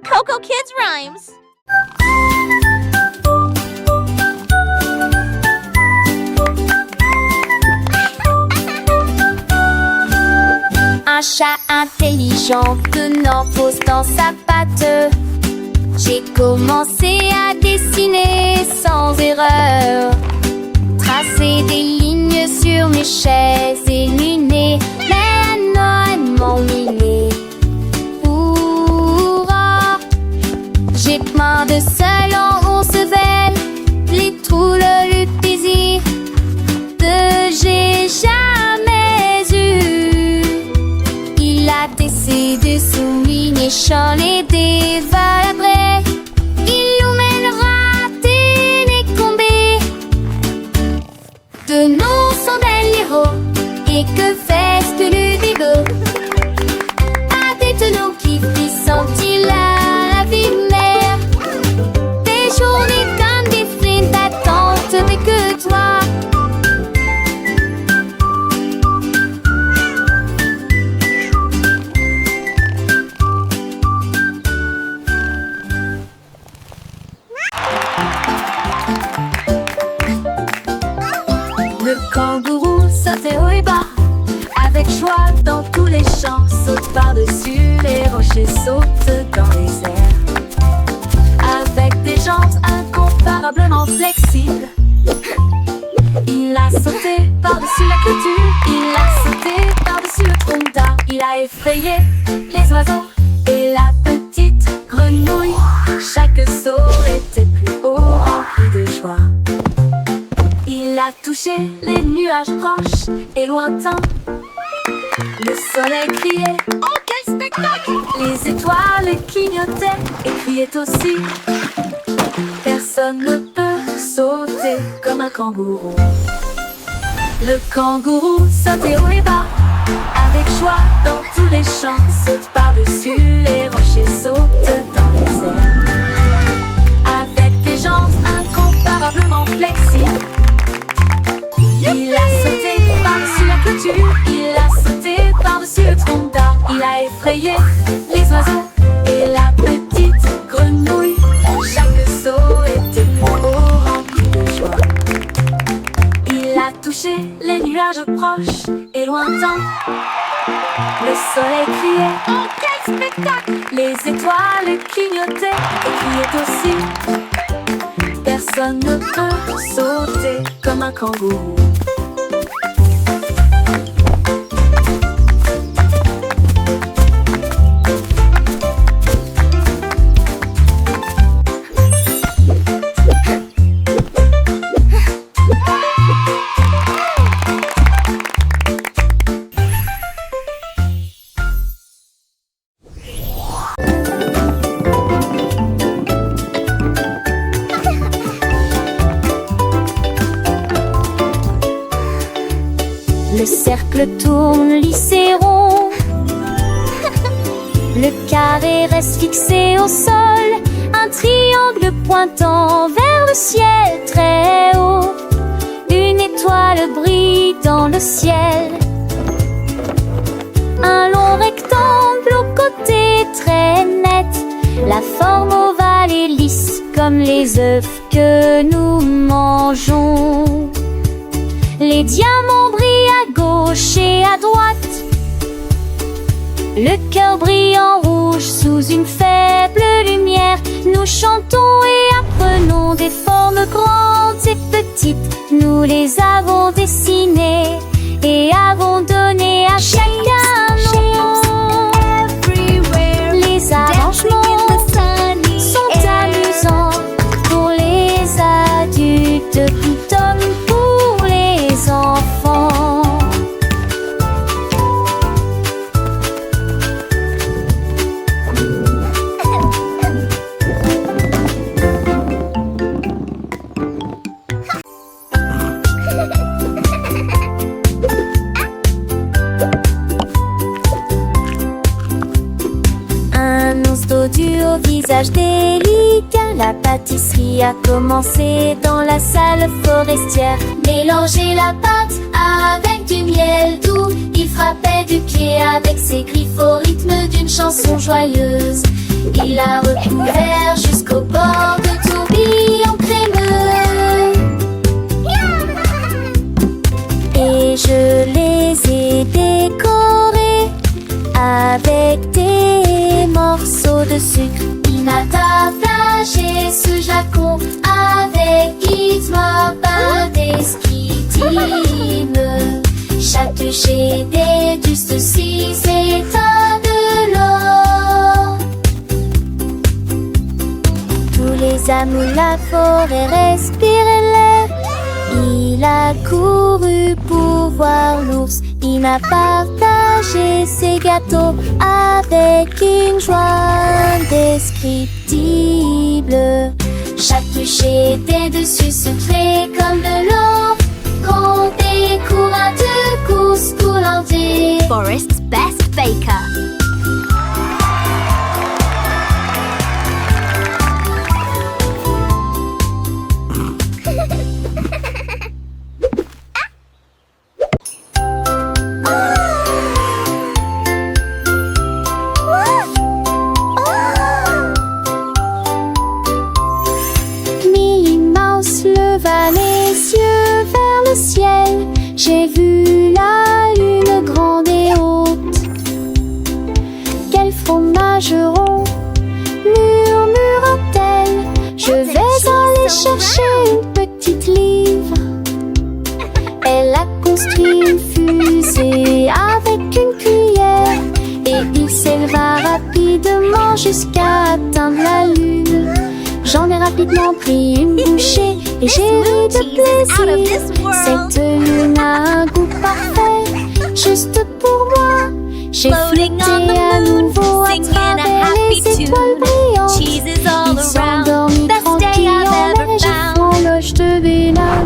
Coco Kids Rhymes. Un chat intelligent tenant pose dans sa patte. J'ai commencé à dessiner sans erreur, tracer des lignes sur mes chaises et lunettes, mais non, m'ennuyer. Pourra, j'ai plein de seul en 11 belles, les trous le plaisir que j'ai jamais eu. Il a tessé des soulignes, champs et des valabrés. Il nous mènera des combés. De nous sont des héros. Et que fait le bigot? À dites-nous qui frissent-ils à la vie mère? Des journées comme des flints d'attente, mais que toi. Le kangourou sautait haut et bas, avec joie dans tous les champs. Saute par-dessus les rochers, saute dans les airs. Avec des jambes incomparablement flexibles, il a sauté par-dessus la clôture. Il a sauté par-dessus le tronc d'arbre. Il a effrayé les oiseaux et la petite grenouille. Chaque saut était plus haut, rempli de joie. Il a touché les nuages proches et lointains. Le soleil criait, oh quel spectacle! Les étoiles clignotaient et criaient aussi. Personne ne peut sauter comme un kangourou. Le kangourou sautait haut et bas, avec joie dans tous les champs. Saute par-dessus les rochers, saute dans les airs. Avec des jambes incomparablement flexibles, il a sauté par-dessus la clôture. Il a sauté par-dessus le tronc d'arbre. Il a effrayé les oiseaux et la petite grenouille. Chaque saut était plus haut, rempli de joie. Il a touché les nuages proches et lointains. Le soleil criait, oh quel spectacle! Les étoiles clignotaient et criaient aussi. Personne ne peut sauter comme un kangourou. Le cercle tourne lissé rond. Le carré reste fixé au sol. Un triangle pointant vers le ciel très haut. Une étoile brille dans le ciel. Un long rectangle au côté très net. La forme ovale et lisse comme les œufs que nous mangeons. Les diamants brillent à gauche et à droite. Le cœur brille en rouge sous une faible lumière. Nous chantons et apprenons des formes grandes et petites. Nous les avons dessinées et avons donné à chacun nom. Les arrangements sont amusants pour les adultes tout comme pour les enfants. Au visage délicat, la pâtisserie a commencé dans la salle forestière. Mélanger la pâte avec du miel doux, il frappait du pied avec ses griffes au rythme d'une chanson joyeuse. Il a recouvert jusqu'au bord de tourbillons crémeux. Et je les ai décorés avec des morceaux de sucre. Il m'a partagé ce flacon avec Gizmo indescriptible. Chaque GD du ceci s'éteint de l'or. Tous les amours de la forêt respiraient l'air. Il a couru pour voir l'ours. Il m'a partagé ses gâteaux avec une joie indescriptible. Chaque GD dessus se crée comme de l'or. Qu'on découvre un de course pour l'enlever. Forest's best baker. Minnie Mouse leva les yeux vers le ciel. J'ai vu la lune grande et haute. Quel fromage rond, murmura-t-elle. Je vais aller chercher une petite livre. Elle a construit une fusée avec une cuillère. Et il s'éleva rapidement jusqu'à atteindre la lune. J'en ai rapidement pris une bouchée et j'ai ri de plaisir. Cette lune a un goût parfait, juste pour moi. J'ai flotté à nouveau à travers les étoiles brillantes. Il s'endormit tranquille en l'air et j'ai l'horloge de Béla.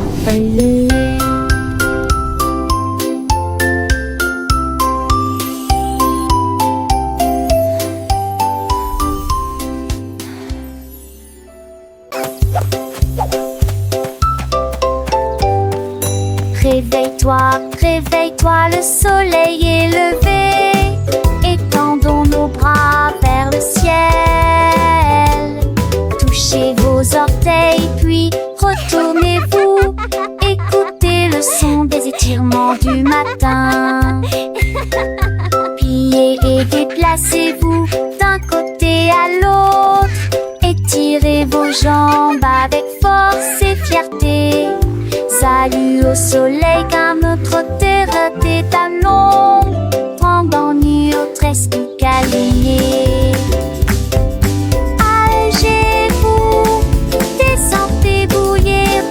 Réveille-toi, réveille-toi, le soleil est levé. Étendons nos bras vers le ciel. Touchez vos orteils, puis retournez-vous. Écoutez le son des étirements du matin. Pliez et déplacez-vous d'un côté à l'autre. Étirez vos jambes avec force et fierté. Salut au soleil car notre terre est à l'ombre. Tremblant nu aux tresses câlinées. Allégez-vous, descendez bouillir.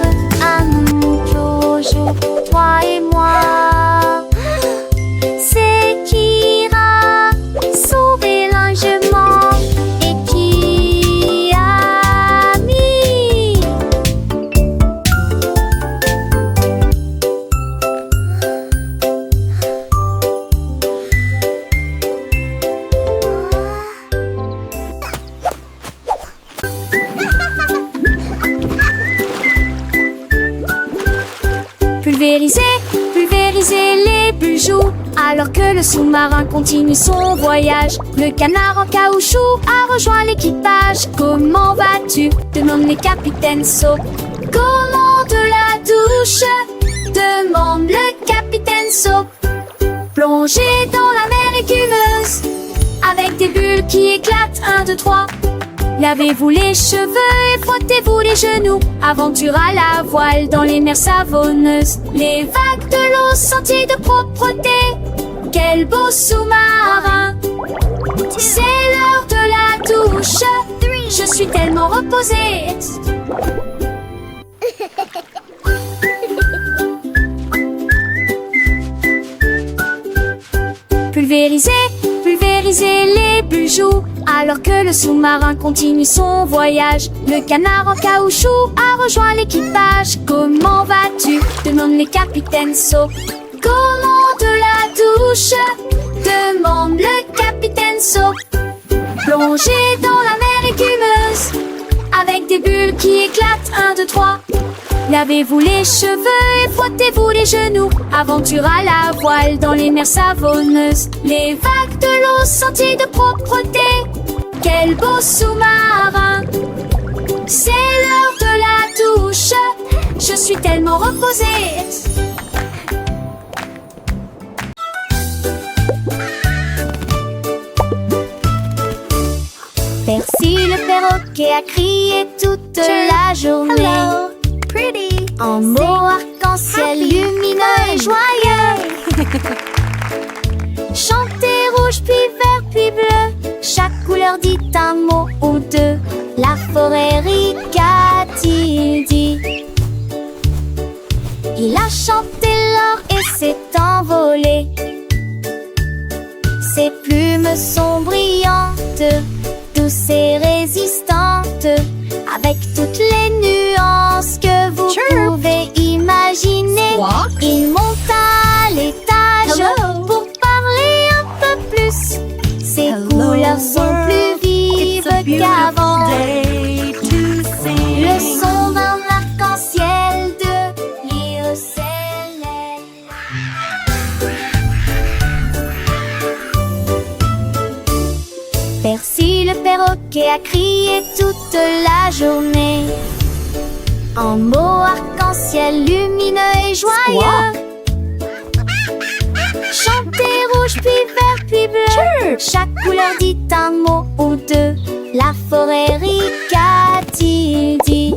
Un nous toujours, toi et moi. C'est qui ira sauver l'enjement et qui a mis. Pulvériser, pulvériser les bijoux. Alors que le sous-marin continue son voyage, le canard en caoutchouc a rejoint l'équipage. Comment vas-tu? Demande le capitaine Soap. Comment de la douche? Demande le capitaine Soap. Plongez dans la mer écumeuse, avec des bulles qui éclatent, 1, 2, 3. Lavez-vous les cheveux et frottez-vous les genoux. Aventure à la voile dans les mers savonneuses. Les vagues de l'eau senties de propreté. Quel beau sous-marin. C'est l'heure de la douche. Je suis tellement reposée. Pulvériser, pulvériser les bijoux. Alors que le sous-marin continue son voyage, le canard en caoutchouc a rejoint l'équipage. Comment vas-tu? Demande le capitaine Soap. Comment de la douche? Demande le capitaine Soap. Plongez dans la mer écumeuse, avec des bulles qui éclatent, 1, 2, 3. Lavez-vous les cheveux et frottez-vous les genoux. Aventure à la voile dans les mers savonneuses. Les vagues de l'eau senties de propreté. quel beau sous-marin! C'est l'heure de la douche, je suis tellement reposée. Percy le perroquet a crié toute la journée. Hello, pretty. En mots arc-en-ciel Happy, lumineux et joyeux. Chantez rouge puis vert puis bleu, chaque couleur dit un mot ou deux. La forêt rit, qu'a-t-il dit? Il a chanté l'or et s'est envolé. Ses plumes sont brillantes, douces et résistantes, avec toutes les nuances que vous pouvez imaginer. Squawk. Il monte à l'étage Hello. pour parler un peu plus. Ses couleurs sont plus vives qu'avant. Le son d'un arc-en-ciel de l'Irocélène. Percy le perroquet a crié toute la journée. En mots arc-en-ciel lumineux et joyeux. Chantez rouge puis vert puis bleu, chaque couleur dit un mot ou deux. La forêt rit, qu'a-t-il dit?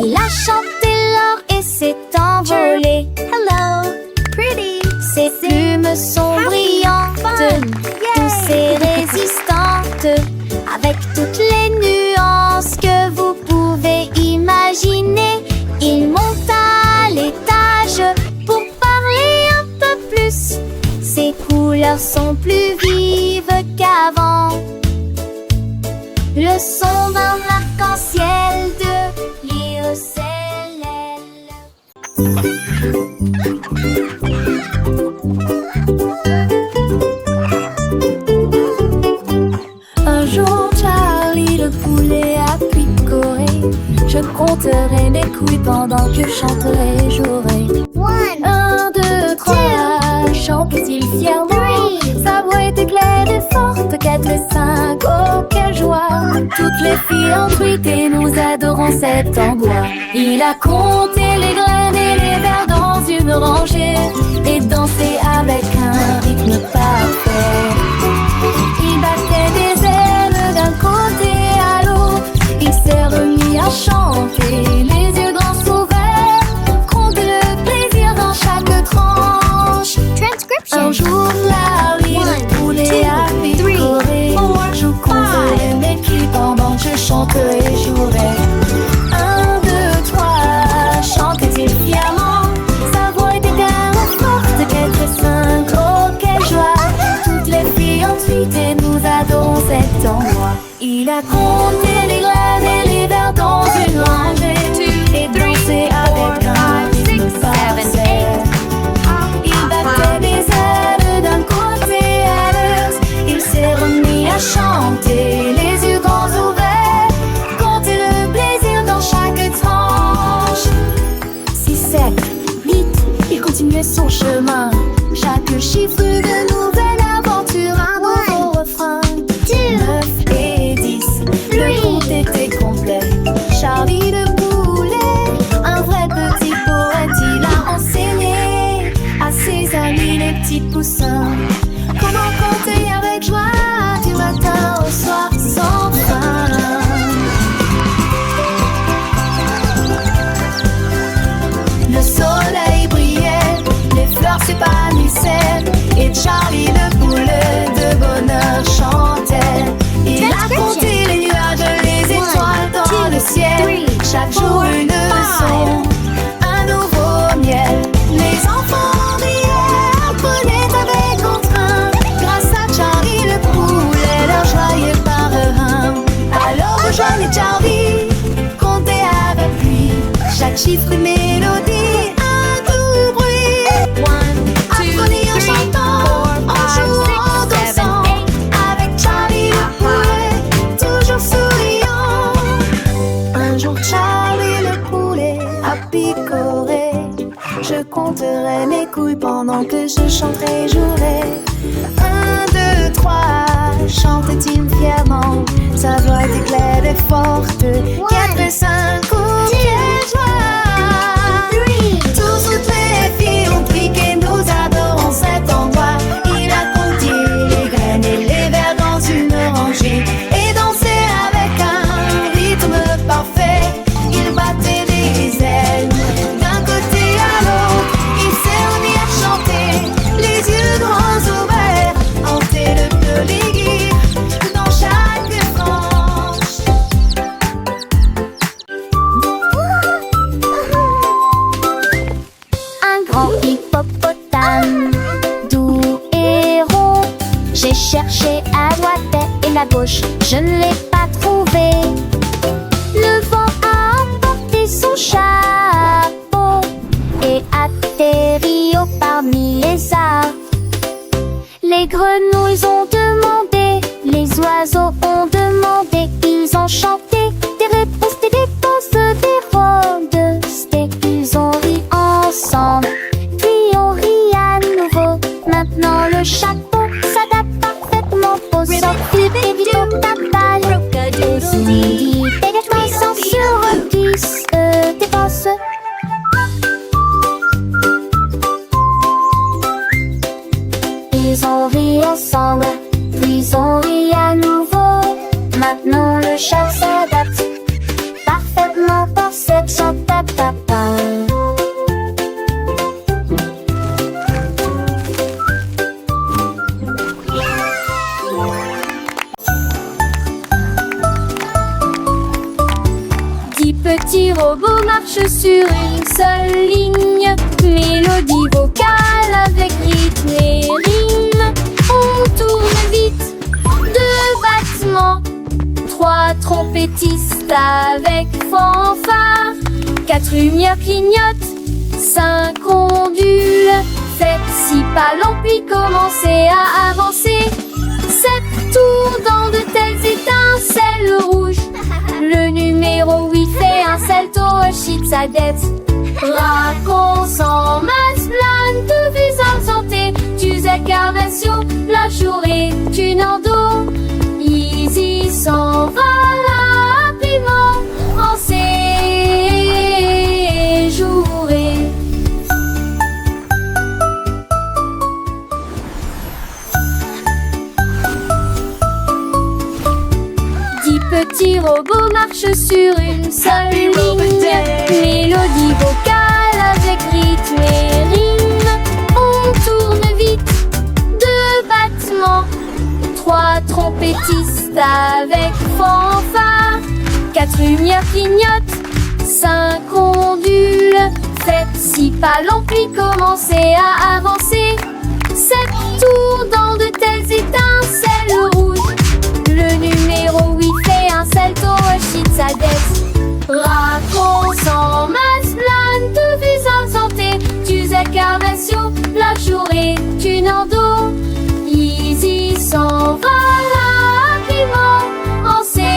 Il a chanté l'or et s'est envolé. Hello, pretty. Ses plumes sont brillantes, douces et résistantes, avec toutes les nuances que vous pouvez imaginer. Il monte à l'étage pour parler un peu plus. Ses couleurs sont plus vives qu'avant. Le son d'un arc-en-ciel de l'Irocélène. Un jour, Charlie le poulet a picoré. Je compterai mes couilles pendant que je chanterai et jouerai. 1, 2, 3, chante-t-il fièrement. Sa voix était claire et forte. 4 et 5, oh quelle joie. Toutes les filles ont tweeté, nous adorons cet endroit. Il a compté les graines et les vers dans une rangée et dansé avec un rythme parfait. Il battait des ailes d'un côté à l'autre. Il s'est remis à chanter, les yeux grands ouverts. Compter le plaisir dans chaque tranche. Un jour, Larry le poulet a picoré. Je compterai mes clips pendant que je chanterai et jouerai. 1, 2, 3, chantait-il fièrement. Sa voix était tellement forte, 4 et 5, oh quelle joie. Toutes les filles ont tweeté, nous adorons cet endroit. Il a compté les graines et les vers dans une rangée et dansé avec un rythme parfait. Il battait des ailes d'un côté à l'autre. Il s'est remis à chanter, les yeux grands ouverts. Compter le plaisir dans chaque tranche. 6, 7, 8, il continuait son chemin. Chaque chiffre de nouvelle aventure, un nouveau refrain. 9 et 10, le compte était complet. Charlie le poulet, un vrai petit poète, il a enseigné à ses amis les petits poussins comment compter avec joie du matin au soir sans fin. Le soleil brillait, les fleurs s'épanouissaient et Charlie le poulet de bonheur chantait. Il a compté les nuages, les étoiles dans le ciel. Chaque jour une leçon, un nouveau miel. Les enfants riaient, apprenaient avec entrain. Grâce à Charlie le poulet, leur joyeux parrain. Alors rejoignez Charlie, comptez avec lui. Chaque chiffre une mélodie, un doux bruit. Apprenez en chantant, en jouant, en dansant. Avec Charlie le poulet, toujours souriant. Un jour Charlie le poulet a picoré. Je compterai mes couilles pendant que je chanterai et jouerai. 1, 2, 3, chante J'ai cherché à droite et à gauche, je ne l'ai pas trouvé. Le vent a emporté son chapeau et atterri au parmi les arbres. Les grenouilles ont demandé, les oiseaux ont demandé, ils ont chanté des réponses, des rôdes, ils ont ri ensemble, puis on rit à nouveau. Maintenant le chapeau s'adapte parfaitement au sort, flip et vite au tapal. Et si dégagement sans sur qui se dépense. Ils ont ri ensemble, puis on rit à nouveau. Maintenant le chat s'adapte parfaitement pour cette chante à papa. Dix petits robots marchent sur une seule ligne. Mélodie vocale avec rythme et rime. On tourne vite, deux battements, trois trompettistes avec fanfare, quatre lumières clignotent, cinq ondules. Faites six pas longs puis commencez à avancer. Sept tours dans de telles étincelles rouges. Le numéro 8 fait un salto, chute sa dette. Raconte en masse plein de visages santé. Tu incarnation, la journée, tu n'en dos. Easy s'en va rapidement en séjouré. Dix petits robots marchent sur une seule ligne. Mélodie vocale avec rythme et rime. On tourne vite, deux battements, trois trompettistes avec fanfare, quatre lumières clignotent, cinq ondules. Faites six pas longs puis commencez à avancer. Sept tours dans de telles étincelles rouges. Le numéro 8 fait un salto, chute sa dette. Raconte en masse plein de visages santé. Tu incarnation, la journée, tu n'en dos. Easy s'en va rapidement en séjouré.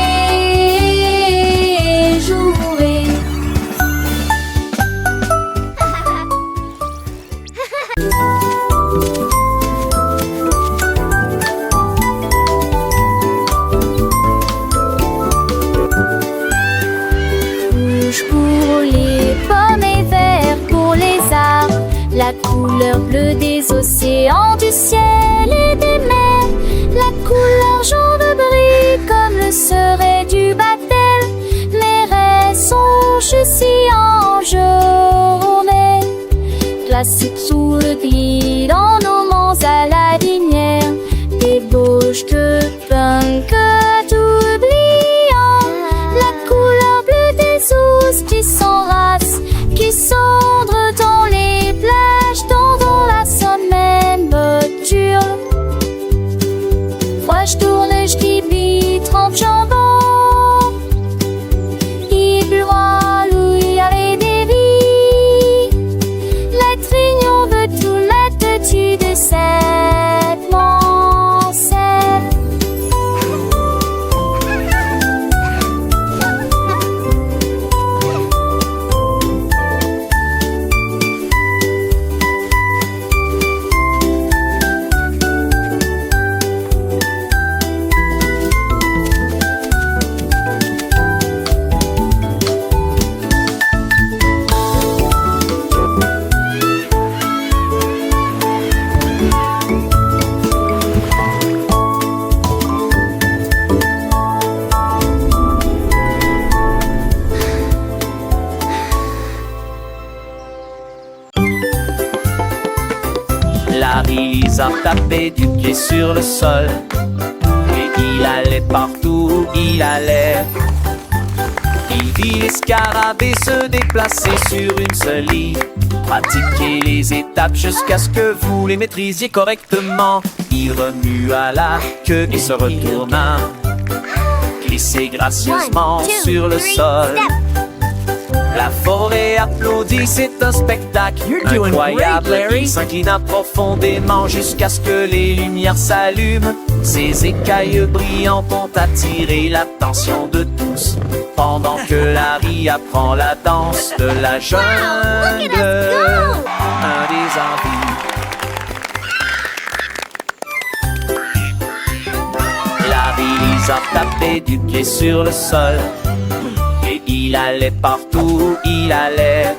Rouge pour les pommes et vert pour les arbres. La couleur bleue des océans, du ciel et des mers. La couleur jaune brille comme le serait du baptême. Les raies sont si en journée. Classique sous le gris dans nos monts à la lumière. Débauche de punk oubliant. La couleur bleue des ours qui s'enracent, qui cendrent dans les plages, dans la semaine nocturne. Moi je tourne, je dis 30 jambons. Il broie, il y avait des vies. La trignon veut tout mettre dessus de cette mancelle. Larisa tapait du pied sur le sol et il allait partout où il allait. Il vit les scarabées se déplacer sur une seule ligne. Pratiquez les étapes jusqu'à ce que vous les maîtrisiez correctement. il remua la queue et se retourna, glissait gracieusement 1, 2, sur le 3, sol. step. La forêt applaudit, c'est un spectacle You're doing incroyable. great, Larry. Il s'inclina profondément jusqu'à ce que les lumières s'allument. Ses écailles brillantes ont attiré l'attention de tous, pendant que Larry apprend la danse de la jungle. look at us go! Un des envies. Larry les a tapés du pied sur le sol, et il allait partout où il allait.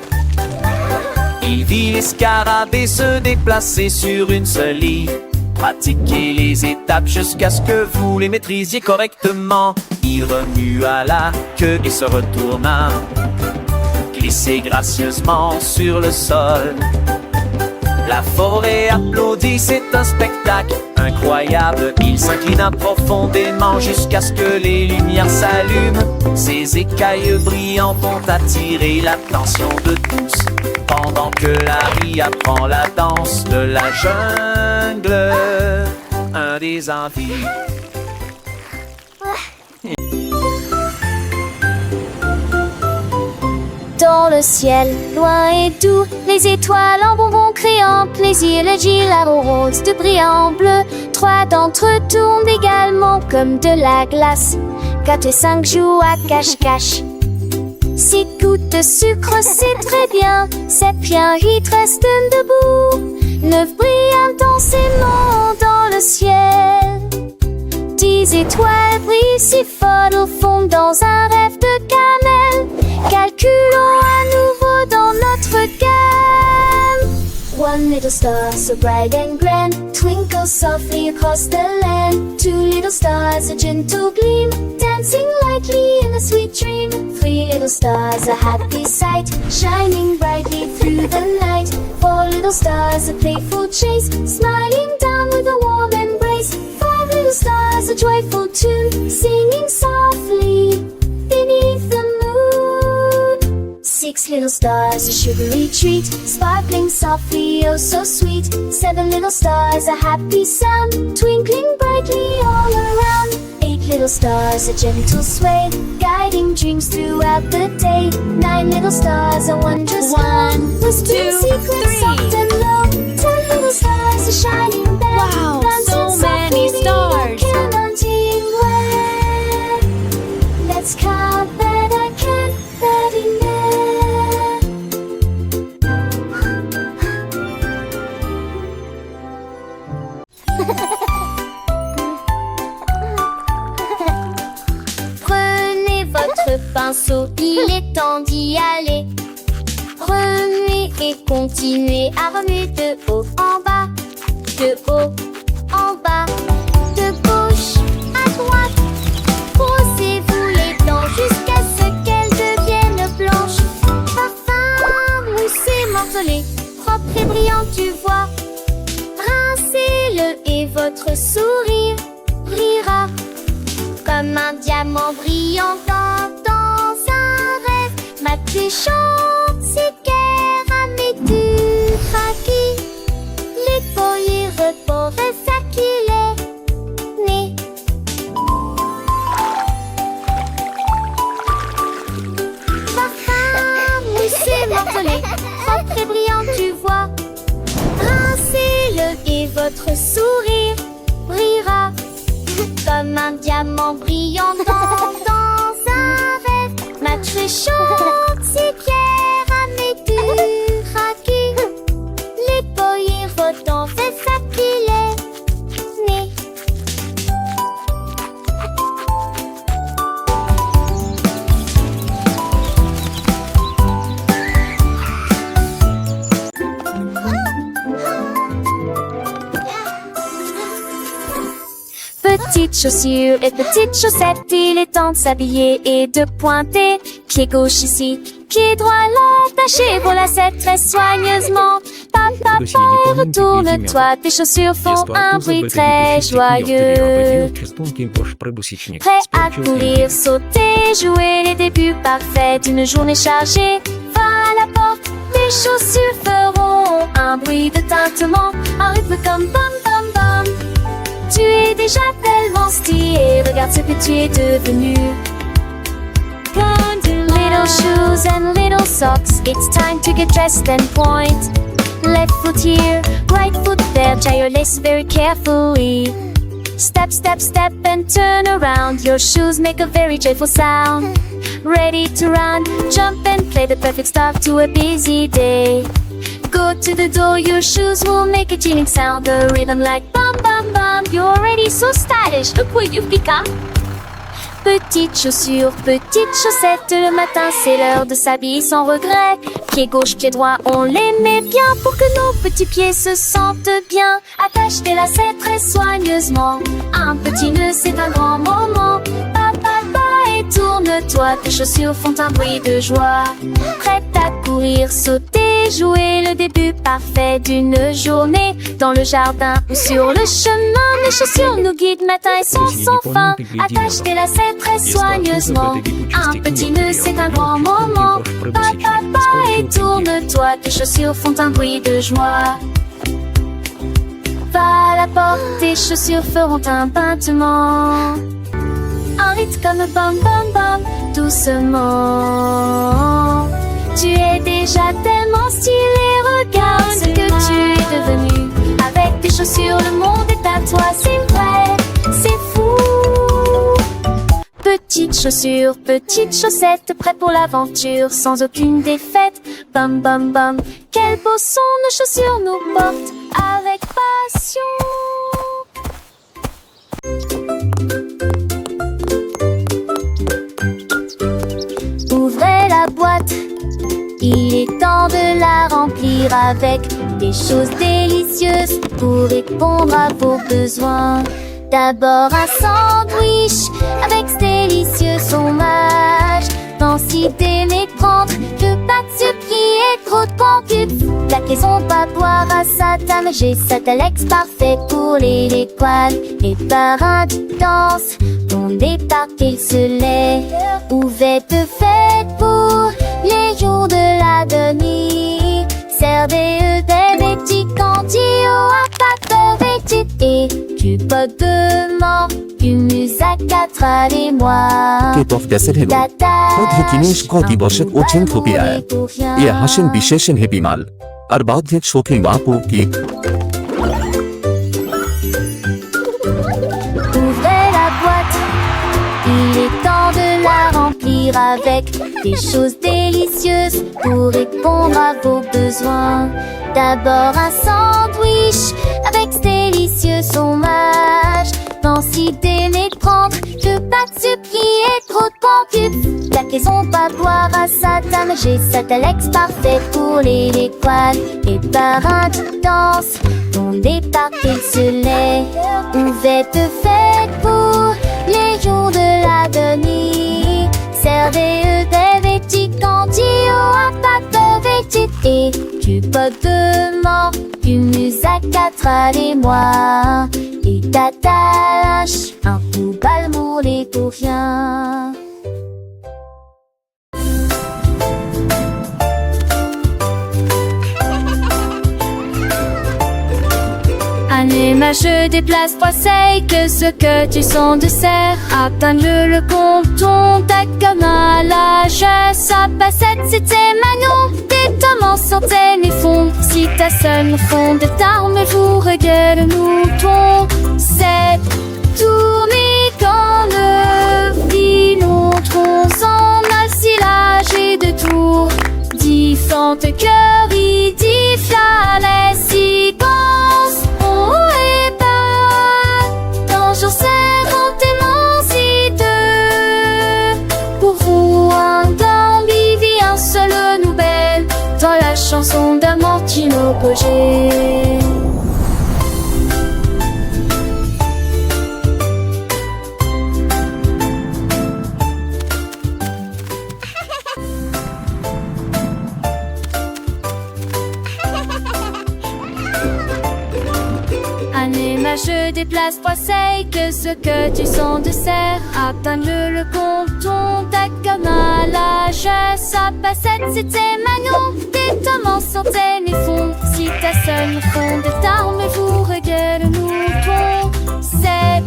Il vit les scarabées se déplacer sur une seule ligne, pratiquer les étapes jusqu'à ce que vous les maîtrisiez correctement. Il remua la queue et se retourna, glissait gracieusement sur le sol. La forêt applaudit, c'est un spectacle incroyable. Il s'inclina profondément jusqu'à ce que les lumières s'allument. Ses écailles brillantes ont attiré l'attention de tous, pendant que Larry apprend la danse de la jungle. Un des envies. Dans le ciel, loin et doux, les étoiles en bonbons créant plaisir. Le gilet rose de brillant bleu, 3 d'entre eux tournent également comme de la glace. 4 et 5 jouent à cache-cache. 6 gouttes de sucre, c'est très bien. 7 bien, ils restent debout. 9 brillent intensément dans le ciel. 10 étoiles brillent si fort au fond dans un rêve de cannelle. Calculons à nouveau dans notre gamme. 1 little star so bright and grand twinkles softly across the land. 2 little stars a gentle gleam dancing lightly in a sweet dream. 3 little stars a happy sight shining brightly through the night. 4 little stars a playful chase smiling down with a warm embrace. 5 little stars a joyful tune singing softly beneath the moon. 6 little stars a sugary treat sparkling softly, oh so sweet. 7 little stars a happy sound twinkling brightly all around. 8 little stars a gentle sway guiding dreams throughout the day. 9 little stars a wondrous glow whispering secrets soft and low. 10 little stars a shining bell Wow, dancing so many softly stars. counting where. Let's count that I can that in there. Prenez votre pinceau, il est temps d'y aller. Remuez et continuez à remuer de haut en bas, de haut en bas, de gauche à droite. Brossez-vous les dents jusqu'à ce qu'elles deviennent blanches. Parfum, moussé, morcelé, propre et brillant, tu vois. Rincez-le et votre sourire brillera comme un diamant brillant dans un rêve. Ma tu chante, c'est du craquis. Les poils reportent ça qu'il est né. Parfum, moussé, morcelé, propre et brillant, tu vois. Rincez-le et votre sourire brillera comme un diamant brillant dans un rêve. Ma très chante, c'est clair à mes du craquis. Les poils reportent ça qu'il est né. Petites chaussures et petites chaussettes, il est temps de s'habiller et de pointer. Pied gauche ici, pied droit là, attaché pour la lacette très soigneusement. Papa, retourne-toi, tes chaussures font un bruit très joyeux. Prêt à courir, sauter, jouer les débuts parfaits d'une journée chargée. Va à la porte, tes chaussures feront un bruit de tintement, un rythme comme bam bam bam. déjà tellement stylé. Regarde ce que tu es devenu. Little shoes and little socks. It's time to get dressed and point. Left foot here, right foot there. Tie your lace very carefully. Step, step, step and turn around. Your shoes make a very joyful sound. Ready to run, jump and play. The perfect start to a busy day. Go to the door, your shoes will make a jingling sound. The rhythm like bum bum bum. You're already so stylish. Look what you've become. Petites chaussures, petites chaussettes. Le matin c'est l'heure de s'habiller sans regret. Pied gauche, pied droit, on les met bien pour que nos petits pieds se sentent bien. Attache tes lacets très soigneusement. Un petit nœud c'est un grand moment. Et tourne-toi, tes chaussures font un bruit de joie. Prête à courir, sauter, jouer, le début parfait d'une journée. Dans le jardin ou sur le chemin, mes chaussures nous guident matin et sont sans fin. Attache tes lacets très soigneusement. Un petit nœud, c'est un grand moment. Et tourne-toi, tes chaussures font un bruit de joie. Va à la porte, tes chaussures feront un battement. Un rythme comme bam bam bam, doucement. Tu es déjà tellement stylé, regarde ce que tu es devenu. Avec tes chaussures, le monde est à toi, c'est vrai, c'est fou. Petites chaussures, petites chaussettes, prêtes pour l'aventure, sans aucune défaite. Bam bam bam, quel beau son nos chaussures nous portent avec passion. Ouvrez la boîte, il est temps de la remplir avec des choses délicieuses pour répondre à vos besoins. D'abord un sandwich avec ce délicieux fromage. Densité méprendre, que pas de surpris et trop de concubes. La maison va boire à sa dame, j'ai cet Alex parfait pour les poils. Les parrains qui dansent, on départ qu'il se lève. Ouverte faite pour les jours de la demi. Servez des petits candies au impact vêtit et du pot de mort. কেটফ-ক্যাসেট হলো অধিক জিনিস দিবসক ও চিন্থপিয়ায় এ হাসেন বিশেষণ হে বিমাল আর বাধ্যেক শোকে মাপু কি Ouvrez la boîte, il est temps de la remplir avec des choses délicieuses pour répondre à vos besoins. D'abord un sandwich avec ce délicieux fromage. Densité méprendre, que pas de surpris et trop de concubes. La maison va boire à sa dame, j'ai cet Alex parfait pour les poils. Les parrains qui dansent, ton départ qu'il se lève. Ouverte faite pour les jours de la demi. Servez des petits candies au impact vêtit et du pot de mort. Du musac à travers-moi. Et t'attaches un coup balle moulé pour rien. Allumage, je déplace, poisseille, que ce que tu sens de serre. Atteins le compton, ta comme à l'âge. Sa passette, c'était Manon. Tes tomments sortaient mes fonds. Si ta seule fond de tarme, vous regarde le mouton. C'est tourné quand le filon tronc en alcilage et de tours. Différentes cœurs, il diffère les séquences. Dans la chanson d'Amortino Pogé. Je déplace, poisseille, que ce que tu sens de serre. Atteins le compton, ta comme à l'âge. Sa passette, c'était Manon. Tes tomments sortaient mes fonds. Si ta seule fond de tarme, vous regarde le mouton. C'est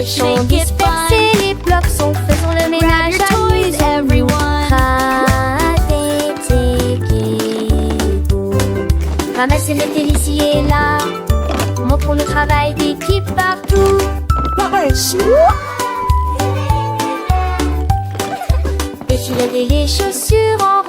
sont dispersés, les blocs sont faits, faisons le ménage à toys, everyone. Ramassez, mettez ici et là. Montrons le travail d'équipe partout. Défilez les chaussures en